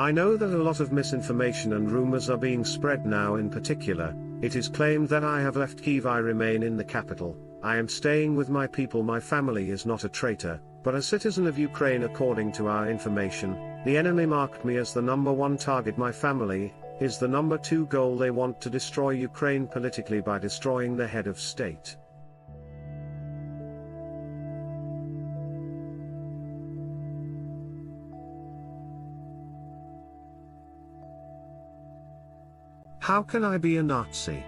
I know that a lot of misinformation and rumors are being spread now. In particular, it is claimed that I have left Kyiv. I remain in the capital. I am staying with my people. My family is not a traitor, but a citizen of Ukraine. According to our information, the enemy marked me as the #1 target. My family is the #2 goal. They want to destroy Ukraine politically by destroying the head of state. How can I be a Nazi?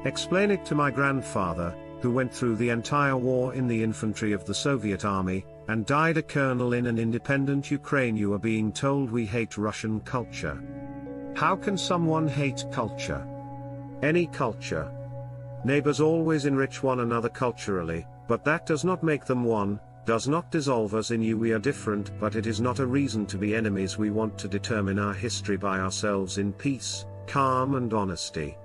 Explain it to my grandfather, who went through the entire war in the infantry of the Soviet army, and died a colonel in an independent Ukraine. You are being told we hate Russian culture. How can someone hate culture? Any culture. Neighbors always enrich one another culturally, but that does not make them one, does not dissolve us in you. We are different, but it is not a reason to be enemies. We want to determine our history by ourselves in peace, calm and honesty.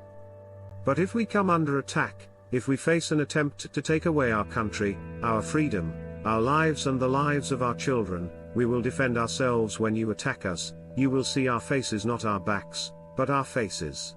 But if we come under attack, if we face an attempt to take away our country, our freedom, our lives and the lives of our children, we will defend ourselves. When you attack us, you will see our faces, not our backs, but our faces.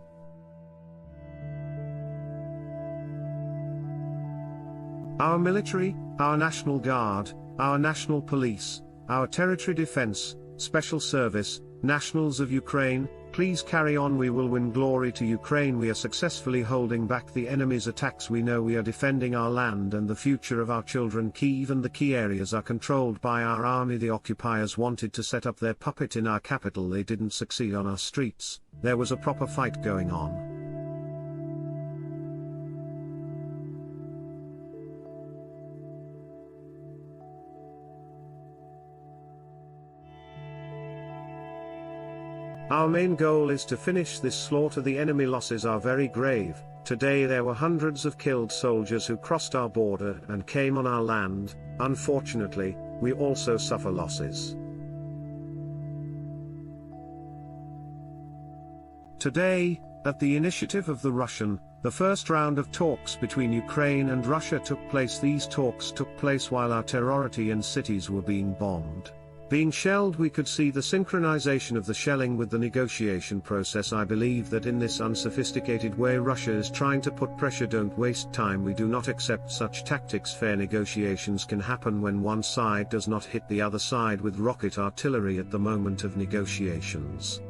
Our military, our National Guard, our National Police, our Territory Defense, Special Service, Nationals of Ukraine, please carry on. We will win. Glory to Ukraine. We are successfully holding back the enemy's attacks. We know we are defending our land and the future of our children. Kyiv and the key areas are controlled by our army. The occupiers wanted to set up their puppet in our capital. They didn't succeed. On our streets, there was a proper fight going on. Our main goal is to finish this slaughter. The enemy losses are very grave. Today there were hundreds of killed soldiers who crossed our border and came on our land. Unfortunately, we also suffer losses. Today, at the initiative of the Russian, the first round of talks between Ukraine and Russia took place. These talks took place while our territory and cities were being bombed, being shelled. We could see the synchronization of the shelling with the negotiation process. I believe that in this unsophisticated way Russia is trying to put pressure. Don't waste time. We do not accept such tactics. Fair negotiations can happen when one side does not hit the other side with rocket artillery at the moment of negotiations.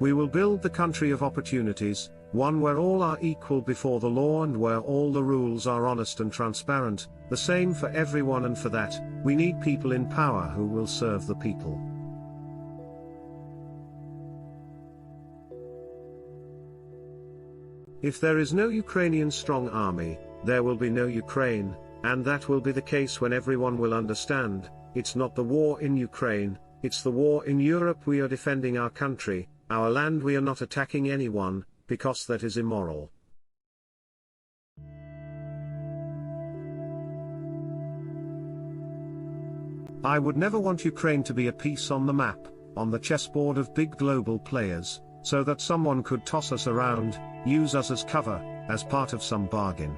We will build the country of opportunities, one where all are equal before the law and where all the rules are honest and transparent, the same for everyone. And for that, we need people in power who will serve the people. If there is no Ukrainian strong army, there will be no Ukraine, and that will be the case when everyone will understand, it's not the war in Ukraine, it's the war in Europe. We are defending our country, our land. We are not attacking anyone, because that is immoral. I would never want Ukraine to be a piece on the map, on the chessboard of big global players, so that someone could toss us around, use us as cover, as part of some bargain.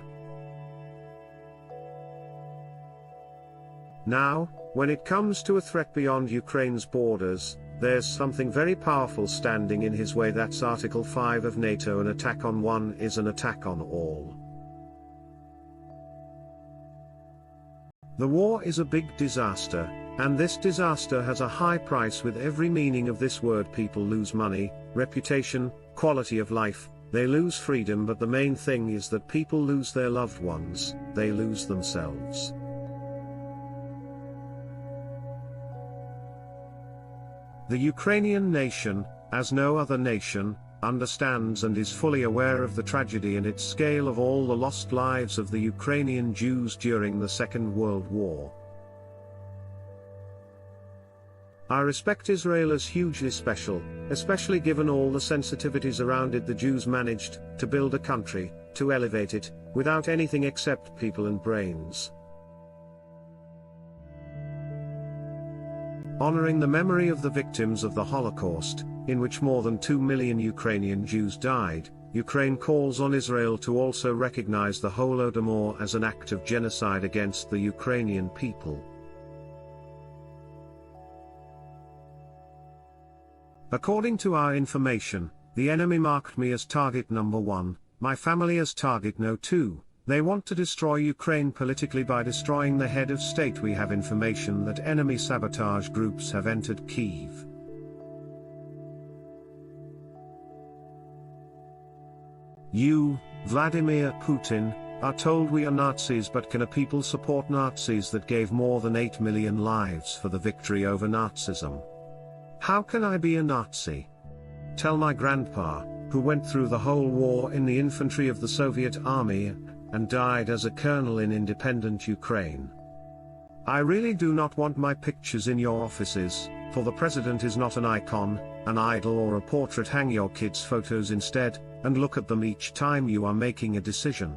Now, when it comes to a threat beyond Ukraine's borders, there's something very powerful standing in his way. That's Article 5 of NATO. An attack on one is an attack on all. The war is a big disaster, and this disaster has a high price with every meaning of this word. People lose money, reputation, quality of life, they lose freedom, but the main thing is that people lose their loved ones, they lose themselves. The Ukrainian nation, as no other nation, understands and is fully aware of the tragedy and its scale of all the lost lives of the Ukrainian Jews during the Second World War. I respect Israel as hugely special, especially given all the sensitivities around it. The Jews managed to build a country, to elevate it, without anything except people and brains. Honoring the memory of the victims of the Holocaust, in which more than 2 million Ukrainian Jews died, Ukraine calls on Israel to also recognize the Holodomor as an act of genocide against the Ukrainian people. According to our information, the enemy marked me as target number 1, my family as target no 2. They want to destroy Ukraine politically by destroying the head of state. We have information that enemy sabotage groups have entered Kyiv. You, Vladimir Putin, are told we are Nazis, but can a people support Nazis that gave more than 8 million lives for the victory over Nazism? How can I be a Nazi? Tell my grandpa, who went through the whole war in the infantry of the Soviet army, and died as a colonel in independent Ukraine. I really do not want my pictures in your offices, for the president is not an icon, an idol or a portrait. Hang your kids' photos instead, and look at them each time you are making a decision.